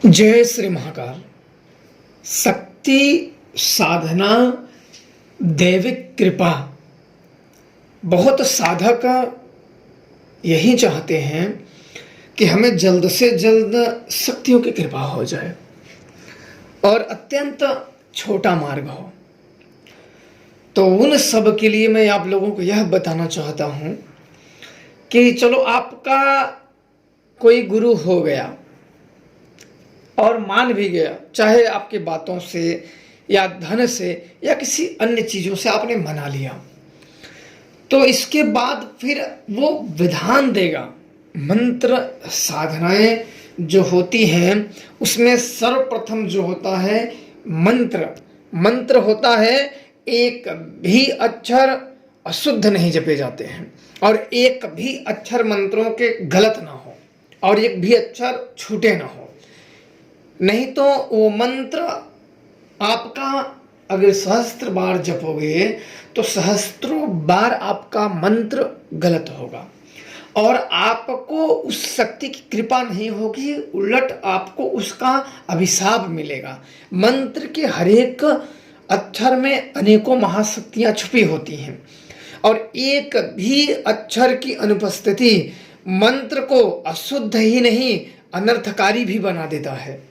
जय श्री महाकाल। शक्ति साधना दैविक कृपा। बहुत साधक यही चाहते हैं कि हमें जल्द से जल्द शक्तियों की कृपा हो जाए और अत्यंत छोटा मार्ग हो। तो उन सब के लिए मैं आप लोगों को यह बताना चाहता हूँ कि चलो आपका कोई गुरु हो गया और मान भी गया, चाहे आपकी बातों से या धन से या किसी अन्य चीज़ों से आपने मना लिया, तो इसके बाद फिर वो विधान देगा। मंत्र साधनाएं जो होती हैं उसमें सर्वप्रथम जो होता है मंत्र होता है। एक भी अक्षर अशुद्ध नहीं जपे जाते हैं और एक भी अक्षर मंत्रों के गलत ना हो और एक भी अक्षर छूटे ना हो, नहीं तो वो मंत्र आपका अगर सहस्त्र बार जपोगे तो सहस्त्रों बार आपका मंत्र गलत होगा और आपको उस शक्ति की कृपा नहीं होगी, उलट आपको उसका अभिशाप मिलेगा। मंत्र के हर एक अक्षर में अनेकों महाशक्तियां छुपी होती हैं और एक भी अक्षर की अनुपस्थिति मंत्र को अशुद्ध ही नहीं अनर्थकारी भी बना देता है।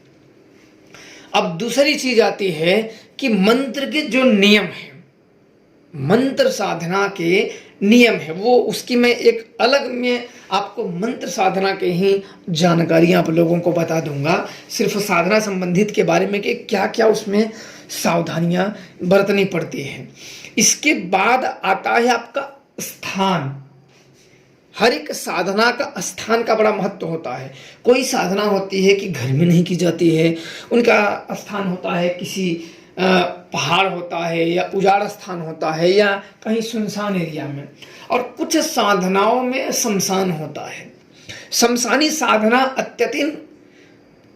अब दूसरी चीज आती है कि मंत्र के जो नियम है, मंत्र साधना के नियम है, वो उसकी मैं एक अलग में आपको मंत्र साधना के ही जानकारियां आप लोगों को बता दूंगा, सिर्फ साधना संबंधित के बारे में कि क्या क्या उसमें सावधानियां बरतनी पड़ती हैं। इसके बाद आता है आपका स्थान। हर एक साधना का स्थान का बड़ा महत्व होता है। कोई साधना होती है कि घर में नहीं की जाती है, उनका स्थान होता है किसी पहाड़ होता है या उजाड़ स्थान होता है या कहीं सुनसान एरिया में, और कुछ साधनाओं में शमशान होता है। शमशानी साधना अत्यंत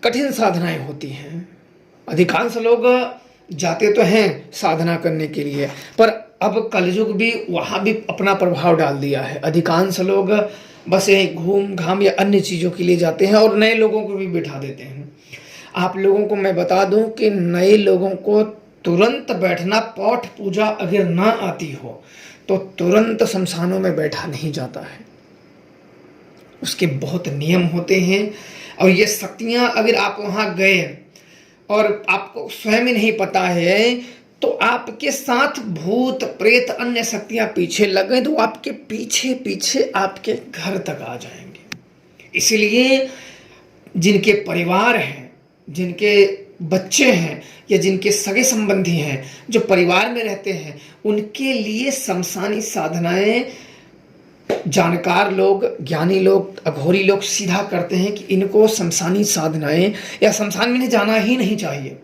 कठिन साधनाएं होती हैं। अधिकांश लोग जाते तो हैं साधना करने के लिए, पर अब कलयुग भी वहाँ भी अपना प्रभाव डाल दिया है। अधिकांश लोग बस यही घूम घाम या अन्य चीज़ों के लिए जाते हैं और नए लोगों को भी बिठा देते हैं। आप लोगों को मैं बता दूं कि नए लोगों को तुरंत बैठना, पाठ पूजा अगर ना आती हो तो तुरंत शमशानों में बैठा नहीं जाता है। उसके बहुत नियम होते हैं और ये शक्तियाँ अगर आप वहाँ गए और आपको स्वयं ही नहीं पता है तो आपके साथ भूत प्रेत अन्य शक्तियां पीछे लग गई तो आपके पीछे पीछे आपके घर तक आ जाएंगे। इसलिए जिनके परिवार हैं, जिनके बच्चे हैं या जिनके सगे संबंधी हैं जो परिवार में रहते हैं, उनके लिए शमशानी साधनाएं जानकार लोग, ज्ञानी लोग, अघोरी लोग सीधा करते हैं कि इनको शमशानी साधनाएं या शमशान में जाना ही नहीं चाहिए।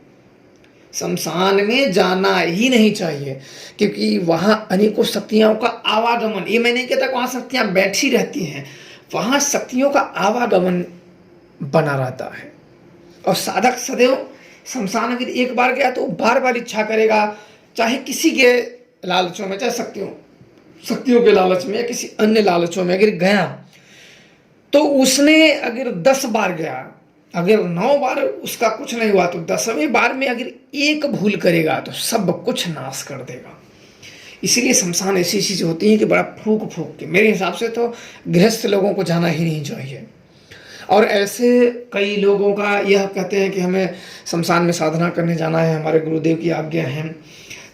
शमशान में जाना ही नहीं चाहिए क्योंकि वहाँ अनेकों शक्तियों का आवागमन, ये मैं नहीं कहता वहाँ शक्तियाँ बैठी रहती हैं, वहाँ शक्तियों का आवागमन बना रहता है। और साधक सदैव शमशान अगर एक बार गया तो बार बार इच्छा करेगा, चाहे किसी के लालचों में, चाहे शक्तियों के लालच में या किसी अन्य लालचों में अगर गया तो उसने अगर 10 बार गया, अगर 9 बार उसका कुछ नहीं हुआ तो 10वें बार में अगर एक भूल करेगा तो सब कुछ नाश कर देगा। इसीलिए शमशान ऐसी चीज़ होती है कि बड़ा फूक के, मेरे हिसाब से तो गृहस्थ लोगों को जाना ही नहीं चाहिए। और ऐसे कई लोगों का यह कहते हैं कि हमें शमशान में साधना करने जाना है, हमारे गुरुदेव की आज्ञा है।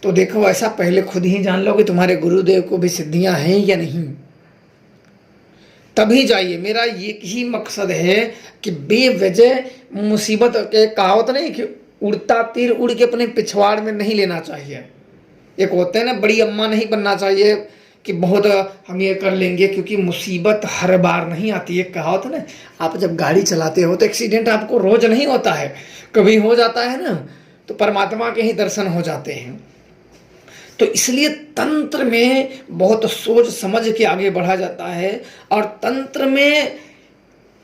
तो देखो, ऐसा पहले खुद ही जान लो कि तुम्हारे गुरुदेव को भी सिद्धियां हैं या नहीं, तभी जाइए। मेरा ये ही मकसद है कि बेवजह मुसीबत के कहावत नहीं कि उड़ता तीर उड़ के अपने पिछवाड़ में नहीं लेना चाहिए। एक होते हैं ना, बड़ी अम्मा नहीं बनना चाहिए कि बहुत हम ये कर लेंगे, क्योंकि मुसीबत हर बार नहीं आती है। कहावत ना, आप जब गाड़ी चलाते हो तो एक्सीडेंट आपको रोज नहीं होता है, कभी हो जाता है ना, तो परमात्मा के ही दर्शन हो जाते हैं। तो इसलिए तंत्र में बहुत सोच समझ के आगे बढ़ा जाता है और तंत्र में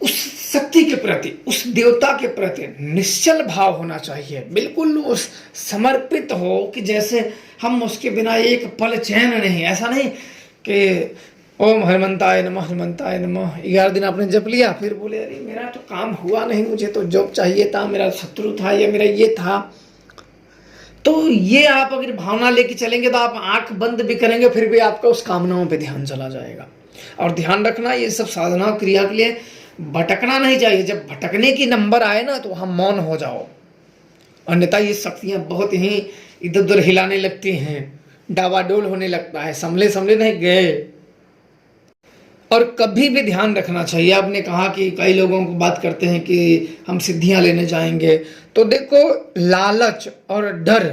उस शक्ति के प्रति, उस देवता के प्रति निश्चल भाव होना चाहिए। बिल्कुल उस समर्पित हो कि जैसे हम उसके बिना एक पल चैन नहीं, ऐसा नहीं कि ओम हनुमंताय नमः, हनुमंताय नमः। 11 दिन आपने जप लिया, फिर बोले अरे मेरा तो काम हुआ नहीं, मुझे तो जॉब चाहिए था, मेरा शत्रु था या मेरा ये था। तो ये आप अगर भावना लेके चलेंगे तो आप आंख बंद भी करेंगे फिर भी आपका उस कामनाओं पे ध्यान चला जाएगा। और ध्यान रखना, ये सब साधना क्रिया के लिए भटकना नहीं चाहिए। जब भटकने की नंबर आए ना तो वहां मौन हो जाओ, अन्यथा ये शक्तियां बहुत ही इधर उधर हिलाने लगती हैं, डावाडोल होने लगता है, संभले संभले नहीं गए। और कभी भी ध्यान रखना चाहिए, आपने कहा कि कई लोगों को बात करते हैं कि हम सिद्धियां लेने जाएंगे, तो देखो लालच और डर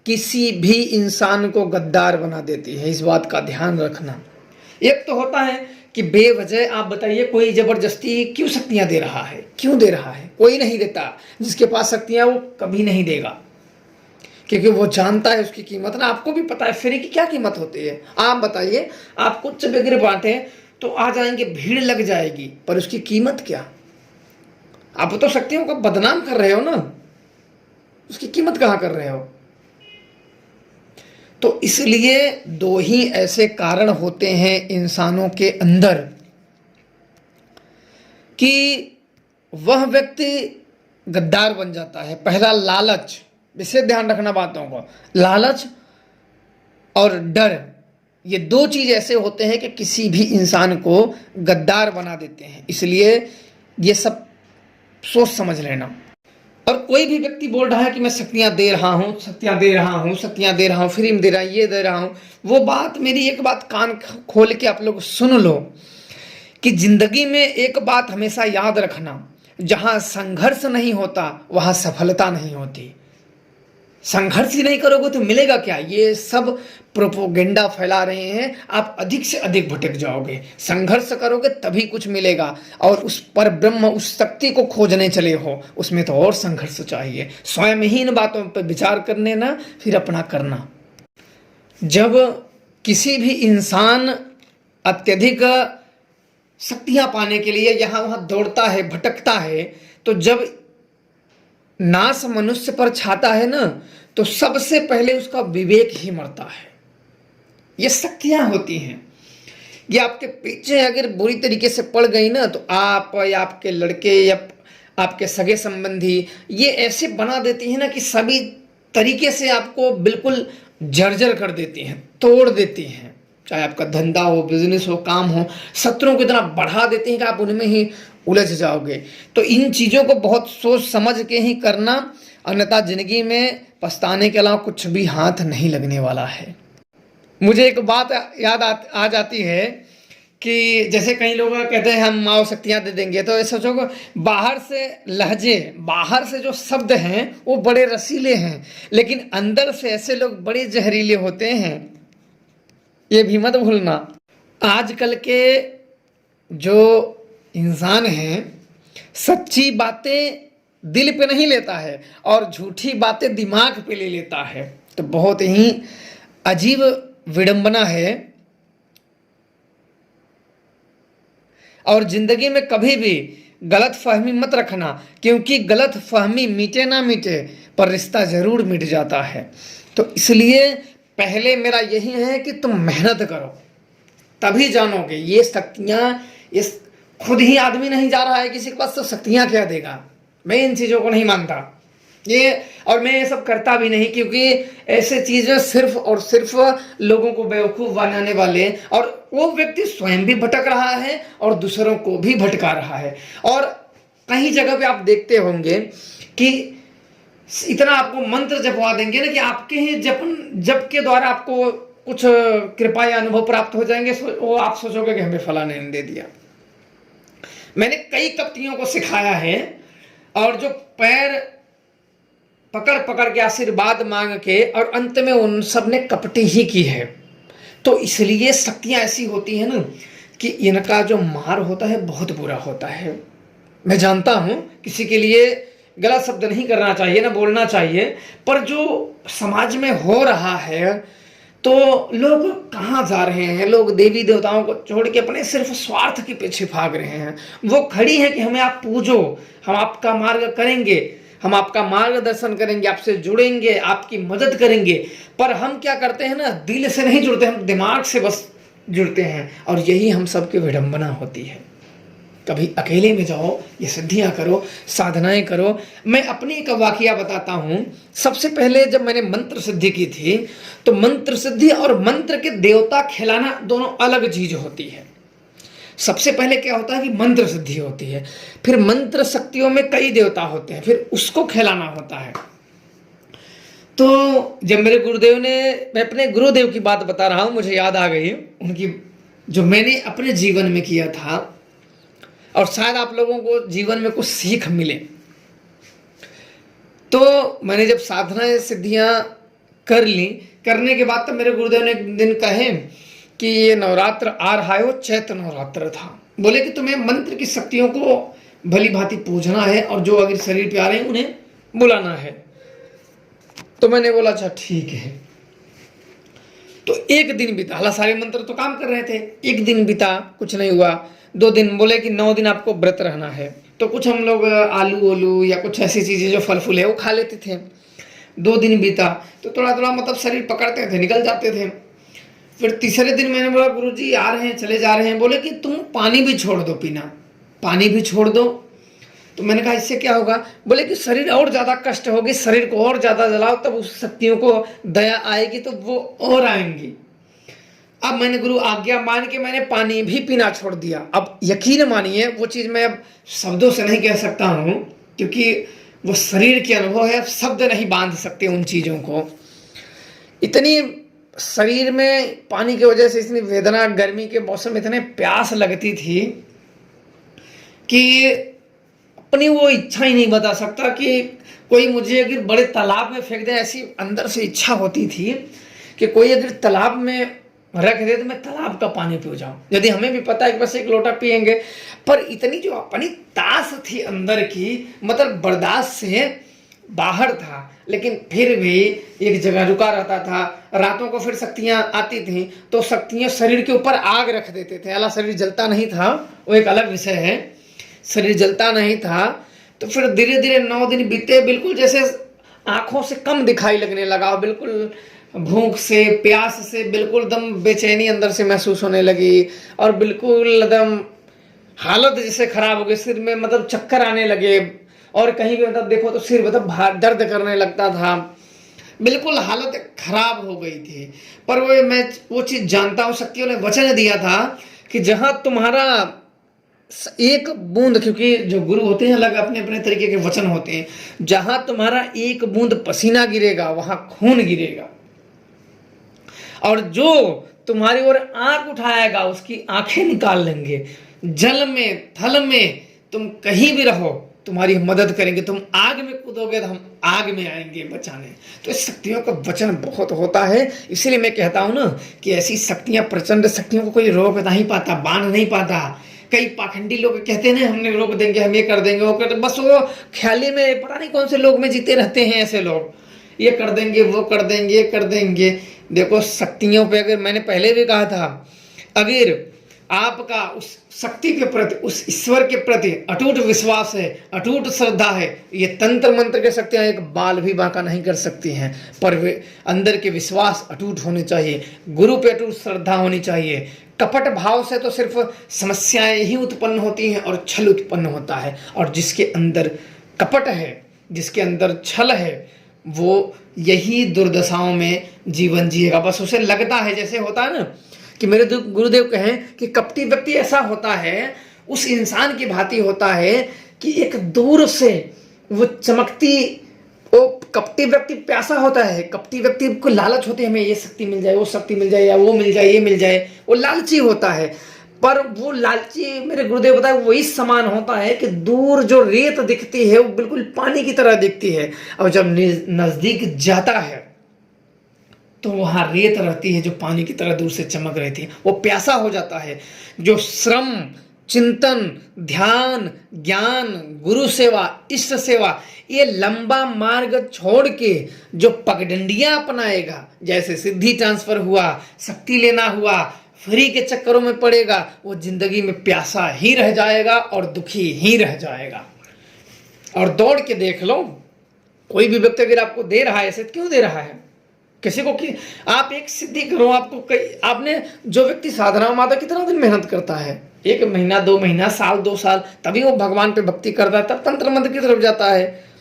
किसी भी इंसान को गद्दार बना देती है, इस बात का ध्यान रखना। एक तो होता है कि बेवजह आप बताइए कोई जबरदस्ती क्यों शक्तियां दे रहा है, क्यों दे रहा है? कोई नहीं देता, जिसके पास शक्तियां वो कभी नहीं देगा, क्योंकि वो जानता है उसकी कीमत ना। आपको भी पता है फ्री की क्या कीमत होती है। आप बताइए, आप कुछ वगैरह बांटे तो आ जाएंगे, भीड़ लग जाएगी, पर उसकी कीमत क्या? आप तो शक्तियों को बदनाम कर रहे हो ना, उसकी कीमत कहां कर रहे हो? तो इसलिए दो ही ऐसे कारण होते हैं इंसानों के अंदर कि वह व्यक्ति गद्दार बन जाता है। पहला लालच, विशेष ध्यान रखना बातों को, लालच और डर, ये दो चीज ऐसे होते हैं कि किसी भी इंसान को गद्दार बना देते हैं। इसलिए ये सब सोच समझ लेना। और कोई भी व्यक्ति बोल रहा है कि मैं शक्तियां दे रहा हूं, शक्तियां दे रहा हूं, शक्तियां दे रहा हूं, फ्री में दे रहा हूं, ये दे रहा हूं, वो बात, मेरी एक बात कान खोल के आप लोग सुन लो कि जिंदगी में एक बात हमेशा याद रखना, जहां संघर्ष नहीं होता वहां सफलता नहीं होती। संघर्ष ही नहीं करोगे तो मिलेगा क्या? ये सब प्रोपोगेंडा फैला रहे हैं, आप अधिक से अधिक भटक जाओगे। संघर्ष करोगे तभी कुछ मिलेगा, और उस पर ब्रह्म, उस शक्ति को खोजने चले हो, उसमें तो और संघर्ष चाहिए। स्वयं ही इन बातों पर विचार करने ना, फिर अपना करना। जब किसी भी इंसान अत्यधिक शक्तियां पाने के लिए यहां वहां दौड़ता है, भटकता है, तो जब नाश मनुष्य पर छाता है ना, तो सबसे पहले उसका विवेक ही मरता है। ये शक्तियां होती हैं, ये आपके पीछे अगर बुरी तरीके से पड़ गई ना, तो आप या आपके लड़के या आपके सगे संबंधी ये ऐसे बना देती हैं ना कि सभी तरीके से आपको बिल्कुल जर्जर कर देती हैं, तोड़ देती हैं। चाहे आपका धंधा हो, बिजनेस हो, काम हो, शत्रुओं की तरह बढ़ा देती हैं कि आप उनमें ही उलझ जाओगे। तो इन चीज़ों को बहुत सोच समझ के ही करना, अन्यथा जिंदगी में पछताने के अलावा कुछ भी हाथ नहीं लगने वाला है। मुझे एक बात याद आ जाती है कि जैसे कई लोग कहते हैं हम माओ शक्तियाँ दे देंगे, तो ऐसा सोचो बाहर से लहजे, बाहर से जो शब्द हैं वो बड़े रसीले हैं, लेकिन अंदर से ऐसे लोग बड़े जहरीले होते हैं, ये भी मत भूलना। आजकल के जो इंसान हैं सच्ची बातें दिल पे नहीं लेता है और झूठी बातें दिमाग पे ले लेता है। तो बहुत ही अजीब विडंबना है। और जिंदगी में कभी भी गलत फहमी मत रखना, क्योंकि गलत फहमी मीटे ना मीटे पर रिश्ता जरूर मिट जाता है। तो इसलिए पहले मेरा यही है कि तुम मेहनत करो, तभी जानोगे ये शक्तियां। इस खुद ही आदमी नहीं जा रहा है किसी के पास, तो शक्तियां क्या देगा? मैं इन चीजों को नहीं मानता ये, और मैं ये सब करता भी नहीं, क्योंकि ऐसे चीजें सिर्फ और सिर्फ लोगों को बेवकूफ बनाने वाले, और वो व्यक्ति स्वयं भी भटक रहा है और दूसरों को भी भटका रहा है। और कई जगह पे आप देखते होंगे कि इतना आपको मंत्र जपवा देंगे ना कि आपके ही जप के द्वारा आपको कुछ कृपा या अनुभव प्राप्त हो जाएंगे, वो आप सोचोगे कि हमें फलाने ने दे दिया। मैंने कई कपटियों को सिखाया है, और जो पैर पकड़ पकड़ के आशीर्वाद मांग के, और अंत में उन सब ने कपटी ही की है। तो इसलिए शक्तियां ऐसी होती हैं ना कि इनका जो मार होता है बहुत बुरा होता है। मैं जानता हूं किसी के लिए गलत शब्द नहीं करना चाहिए, ना बोलना चाहिए, पर जो समाज में हो रहा है, तो लोग कहाँ जा रहे हैं? लोग देवी देवताओं को छोड़ के अपने सिर्फ स्वार्थ के पीछे भाग रहे हैं। वो खड़ी है कि हमें आप पूजो, हम आपका मार्ग करेंगे, हम आपका मार्गदर्शन करेंगे, आपसे जुड़ेंगे, आपकी मदद करेंगे। पर हम क्या करते हैं ना, दिल से नहीं जुड़ते, हम दिमाग से बस जुड़ते हैं, और यही हम सबकी विडंबना होती है। कभी अकेले में जाओ, ये सिद्धियां करो, साधनाएं करो। मैं अपनी एक वाकया बताता हूं। सबसे पहले जब मैंने मंत्र सिद्धि की थी, तो मंत्र सिद्धि और मंत्र के देवता खिलाना दोनों अलग चीज होती है। सबसे पहले क्या होता है कि मंत्र सिद्धि होती है, फिर मंत्र शक्तियों में कई देवता होते हैं, फिर उसको खिलाना होता है। तो जब मेरे गुरुदेव ने, मैं अपने गुरुदेव की बात बता रहा हूं, मुझे याद आ गई उनकी, जो मैंने अपने जीवन में किया था, और शायद आप लोगों को जीवन में कुछ सीख मिले। तो मैंने जब साधना सिद्धियां कर ली, करने के बाद तो मेरे गुरुदेव ने एक दिन कहे कि ये नवरात्र आ रहा है, वो चैत्र नवरात्र था, बोले कि तुम्हें मंत्र की शक्तियों को भली भांति पूजना है, और जो अगर शरीर पे आ रहे हैं उन्हें बुलाना है। तो मैंने बोला अच्छा ठीक है। तो एक दिन बीता, हालांकि सारे मंत्र तो काम कर रहे थे। एक दिन बीता, कुछ नहीं हुआ। 2 दिन, बोले कि 9 दिन आपको व्रत रहना है। तो कुछ हम लोग आलू ओलू या कुछ ऐसी चीजें जो फल फूल है वो खा लेते थे। 2 दिन बीता तो थोड़ा थोड़ा मतलब शरीर पकड़ते थे, निकल जाते थे। फिर तीसरे दिन मैंने बोला गुरुजी आ रहे हैं, चले जा रहे हैं। बोले कि तुम पानी भी छोड़ दो पीना, पानी भी छोड़ दो। तो मैंने कहा इससे क्या होगा? बोले कि शरीर और ज्यादा कष्ट होगी, शरीर को और ज्यादा जलाओ, तब उस शक्तियों को दया आएगी तो वो और आएंगी। अब मैंने गुरु आज्ञा मान के मैंने पानी भी पीना छोड़ दिया। अब यकीन मानिए वो चीज मैं अब शब्दों से नहीं कह सकता हूं, क्योंकि वो शरीर के अनुभव है, अब शब्द नहीं बांध सकते उन चीजों को। इतनी शरीर में पानी की वजह से इतनी वेदना, गर्मी के मौसम में इतने प्यास लगती थी कि अपनी वो इच्छा ही नहीं बता सकता कि कोई मुझे अगर बड़े तालाब में फेंक दे, ऐसी अंदर से इच्छा होती थी कि कोई अगर तालाब में रख दे तो मैं तालाब का पानी पी जाऊं। यदि हमें भी पता है कि बस 1 लोटा पिएंगे, पर इतनी जो अपनी तास थी अंदर की, मतलब बर्दाश्त से बाहर था, लेकिन फिर भी एक जगह रुका रहता था। रातों को फिर शक्तियां आती थी तो शक्तियां शरीर के ऊपर आग रख देते थे। हालांकि शरीर जलता नहीं था, वो एक अलग विषय है, शरीर जलता नहीं था। तो फिर धीरे धीरे 9 दिन बीते, बिल्कुल जैसे आंखों से कम दिखाई लगने लगा, बिल्कुल भूख से, प्यास से बिल्कुल दम बेचैनी अंदर से महसूस होने लगी, और बिल्कुल एकदम हालत जैसे खराब हो गई। सिर में मतलब चक्कर आने लगे, और कहीं भी मतलब देखो तो सिर मतलब दर्द करने लगता था, बिल्कुल हालत खराब हो गई थी। पर मैं वो चीज जानता हूँ, शक्तियों ने वचन दिया था कि जहां तुम्हारा एक बूंद, क्योंकि जो गुरु होते हैं अलग अपने अपने तरीके के वचन होते हैं, जहां तुम्हारा एक बूंद पसीना गिरेगा वहां खून गिरेगा, और जो तुम्हारी ओर आंख उठाएगा उसकी आंखें निकाल लेंगे। जल में, थल में, तुम कहीं भी रहो तुम्हारी मदद करेंगे। तुम आग में कूदोगे तो हम आग में आएंगे बचाने। तो इस शक्तियों का वचन बहुत होता है। इसीलिए मैं कहता हूं ना कि ऐसी शक्तियां, प्रचंड शक्तियों को कोई रोक नहीं पाता, बांध नहीं पाता। कई पाखंडी लोग कहते हैं ना हमने रोक देंगे, हम ये कर देंगे, वो कर, बस वो ख्याली में पता नहीं कौन से लोग में जीते रहते हैं। ऐसे लोग ये कर देंगे, वो कर देंगे, ये कर देंगे। देखो शक्तियों पे, अगर मैंने पहले भी कहा था, अगर आपका उस शक्ति के प्रति, उस ईश्वर के प्रति अटूट विश्वास है, अटूट श्रद्धा है, ये तंत्र मंत्र की शक्तियां एक बाल भी बांका नहीं कर सकती हैं। पर वे अंदर के विश्वास अटूट होने चाहिए, गुरु पे अटूट श्रद्धा होनी चाहिए। कपट भाव से तो सिर्फ समस्याएं ही उत्पन्न होती हैं और छल उत्पन्न होता है। और जिसके अंदर कपट है, जिसके अंदर छल है, वो यही दुर्दशाओं में जीवन जिएगा। बस उसे लगता है, जैसे होता है ना कि मेरे गुरुदेव कहें कि कपटी व्यक्ति ऐसा होता है, उस इंसान की भांति होता है कि एक दूर से वो चमकती, वो कपटी व्यक्ति प्यासा होता है। कपटी व्यक्ति को लालच होती है, हमें ये शक्ति मिल जाए, वो शक्ति मिल जाए, या वो मिल जाए, ये मिल जाए, वो लालची होता है। पर वो लालची, मेरे गुरुदेव बताए, वही समान होता है कि दूर जो रेत दिखती है वो बिल्कुल पानी की तरह दिखती है, और जब नजदीक जाता है तो वहां रेत रहती है जो पानी की तरह दूर से चमक रही थी। वो प्यासा हो जाता है। जो श्रम, चिंतन, ध्यान, ज्ञान, गुरु सेवा, इष्ट सेवा, ये लंबा मार्ग छोड़ के जो पगडंडियां अपनाएगा, जैसे सिद्धि ट्रांसफर हुआ, शक्ति लेना हुआ, फ्री के चक्करों में पड़ेगा, वो जिंदगी में प्यासा ही रह जाएगा और दुखी ही रह जाएगा। और दौड़ के देख लो, कोई भी व्यक्ति अगर आपको दे रहा है ऐसे, क्यों दे रहा है? किसी को कि आप एक सिद्धि करो, आपको कई आपने जो व्यक्ति साधना में आता कितना दिन मेहनत करता है, 1 महीना 2 महीना साल 2 साल, तभी वो भगवान पे भक्ति करता है, तब तंत्र मंत्र की तरफ जाता है,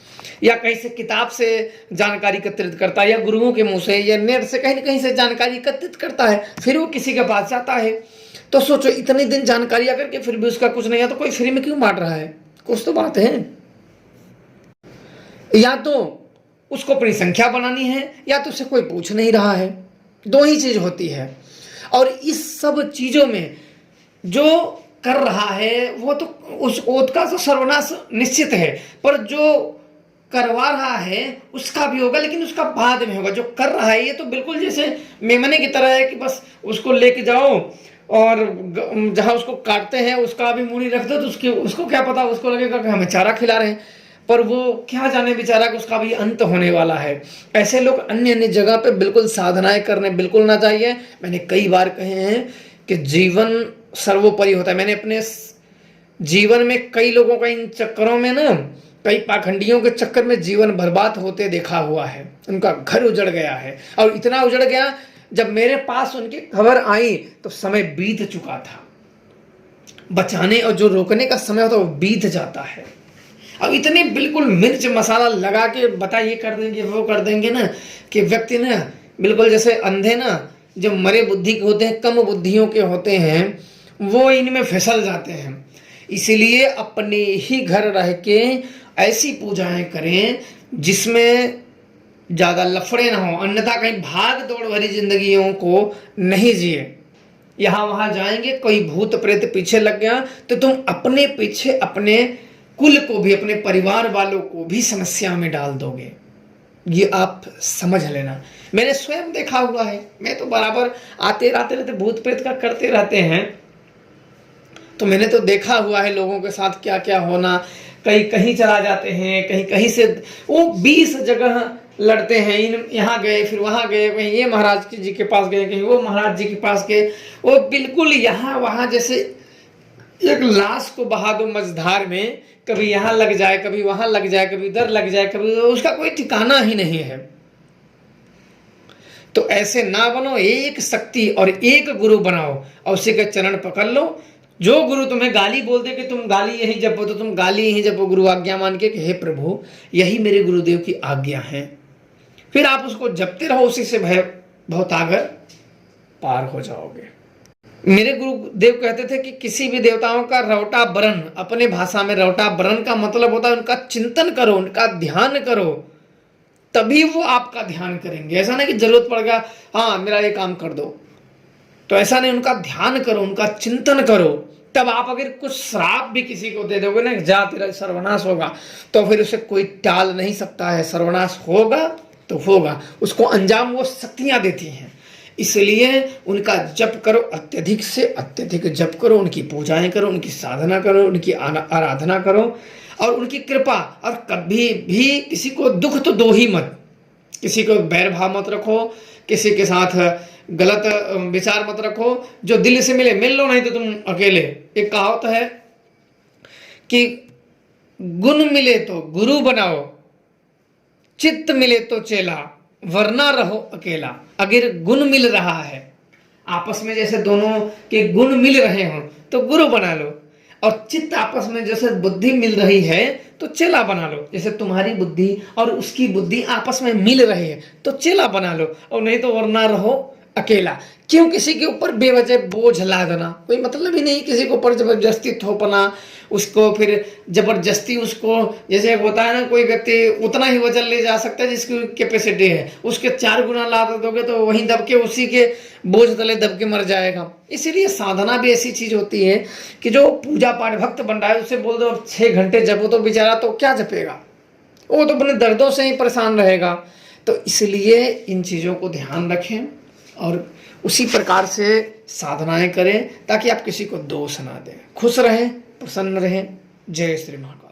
या कहीं से किताब से जानकारी एकत्रित करता है, या गुरुओं के मुंह से या नेट से कहीं न कहीं से जानकारी एकत्रित करता है, फिर वो किसी के पास जाता है। तो सोचो इतने दिन जानकारी आकर के फिर भी उसका कुछ नहीं है, तो कोई फ्री में क्यों बांट रहा है? कुछ तो बात है। या तो उसको अपनी संख्या बनानी है, या तो उसे कोई पूछ नहीं रहा है, 2 ही चीज होती है। और इस सब चीजों में जो कर रहा है वो तो उस ओत का तो सर्वनाश निश्चित है, पर जो करवा रहा है उसका भी होगा, लेकिन उसका बाद में होगा। जो कर रहा है ये तो बिल्कुल जैसे मेमने की तरह है कि बस उसको लेके जाओ और जहां उसको काटते हैं उसका भी मूड़ी रख दो, तो उसको क्या पता, उसको लगेगा कि हमें चारा खिला रहे हैं, पर वो क्या जाने बेचारा कि उसका भी अंत होने वाला है। ऐसे लोग अन्य अन्य जगह पे बिल्कुल साधनाएं करने बिल्कुल ना चाहिए। मैंने कई बार कहे हैं कि जीवन सर्वोपरि होता है। मैंने अपने जीवन में कई लोगों का इन चक्करों में ना, कई पाखंडियों के चक्कर में जीवन बर्बाद होते देखा हुआ है। उनका घर उजड़ गया है, और इतना उजड़ गया जब मेरे पास उनकी खबर आई तो समय बीत चुका था। बचाने और जो रोकने का समय होता है वो बीत जाता है। अब इतने बिल्कुल मिर्च मसाला लगा के बता ये कर देंगे वो कर देंगे ना, कि व्यक्ति ना बिल्कुल जैसे अंधे ना, जो मरे बुद्धि के होते हैं, कम बुद्धियों के होते हैं, वो इनमें फिसल जाते हैं। इसलिए अपने ही घर रह के ऐसी पूजाएं करें जिसमें ज़्यादा लफड़े ना हो, अन्यथा कहीं भाग दौड़ भरी जिंदगियों को नहीं जिए। यहाँ वहाँ जाएंगे, कोई भूत प्रेत पीछे लग गया तो तुम अपने पीछे अपने कुल को भी, अपने परिवार वालों को भी समस्या में डाल दोगे। ये आप समझ लेना। मैंने स्वयं देखा हुआ है। मैं तो बराबर आते रहते भूत प्रेत का करते रहते हैं, तो मैंने तो देखा हुआ है लोगों के साथ क्या क्या होना। कहीं कहीं चला जाते हैं, कहीं कहीं से वो 20 जगह लड़ते हैं, इन यहाँ गए फिर वहाँ गए, कहीं ये महाराज जी के पास गए, कहीं वो महाराज जी के पास गए। वो बिल्कुल यहाँ वहाँ जैसे एक लाश को बहा दो मझधार में, कभी यहाँ लग जाए, कभी वहां लग जाए, कभी इधर लग जाए, कभी उसका कोई ठिकाना ही नहीं है। तो ऐसे ना बनो, एक शक्ति और एक गुरु बनाओ और उसी के चरण पकड़ लो। जो गुरु तुम्हें गाली बोल दे कि तुम गाली यही जपो, तो तुम गाली यही जपो गुरु आज्ञा मान के कि हे प्रभु यही मेरे गुरुदेव की आज्ञा है। फिर आप उसको जपते रहो, उसी से भय भवसागर पार हो जाओगे। मेरे गुरुदेव कहते थे कि किसी भी देवताओं का रौटा बरन, अपने भाषा में रौटा बरन का मतलब होता है उनका चिंतन करो, उनका ध्यान करो, तभी वो आपका ध्यान करेंगे। ऐसा नहीं कि जरूरत पड़ गया हाँ मेरा ये काम कर दो, तो ऐसा नहीं। उनका ध्यान करो, उनका चिंतन करो, तब आप अगर कुछ श्राप भी किसी को दे दोगे ना, जा तेरा सर्वनाश होगा, तो फिर उसे कोई टाल नहीं सकता है। सर्वनाश होगा तो होगा, उसको अंजाम वो शक्तियां देती हैं। इसलिए उनका जप करो, अत्यधिक से अत्यधिक जप करो, उनकी पूजाएं करो, उनकी साधना करो, उनकी आराधना करो और उनकी कृपा। और कभी भी किसी को दुख तो दो ही मत, किसी को बैर भाव मत रखो, किसी के साथ गलत विचार मत रखो। जो दिल से मिले मिल लो, नहीं तो तुम अकेले। एक कहावत है कि गुण मिले तो गुरु बनाओ, चित्त मिले तो चेला, वरना रहो अकेला। अगर गुण मिल रहा है आपस में, जैसे दोनों के गुण मिल रहे हो तो गुरु बना लो, और चित्त आपस में जैसे बुद्धि मिल रही है तो चेला बना लो। जैसे तुम्हारी बुद्धि और उसकी बुद्धि आपस में मिल रही है तो चेला बना लो, और नहीं तो वरना रहो अकेला। क्यों किसी के ऊपर बेवजह बोझ लादना, कोई मतलब ही नहीं। किसी के ऊपर जबरदस्ती थोपना, उसको फिर जबरदस्ती उसको, जैसे होता है ना, कोई व्यक्ति उतना ही वजन ले जा सकता है जिसकी कैपेसिटी है, उसके 4 गुना लाद दोगे तो वहीं दब के उसी के बोझ तले दब के मर जाएगा। इसीलिए साधना भी ऐसी चीज होती है कि जो पूजा पाठ भक्त बन रहा है उसे बोल दो 6 घंटे जपो, तो बेचारा तो क्या जपेगा, वो तो अपने दर्दों से ही परेशान रहेगा। तो इसलिए इन चीज़ों को ध्यान रखें और उसी प्रकार से साधनाएं करें ताकि आप किसी को दोष ना दें। खुश रहें, प्रसन्न रहें। जय श्री महाकाल।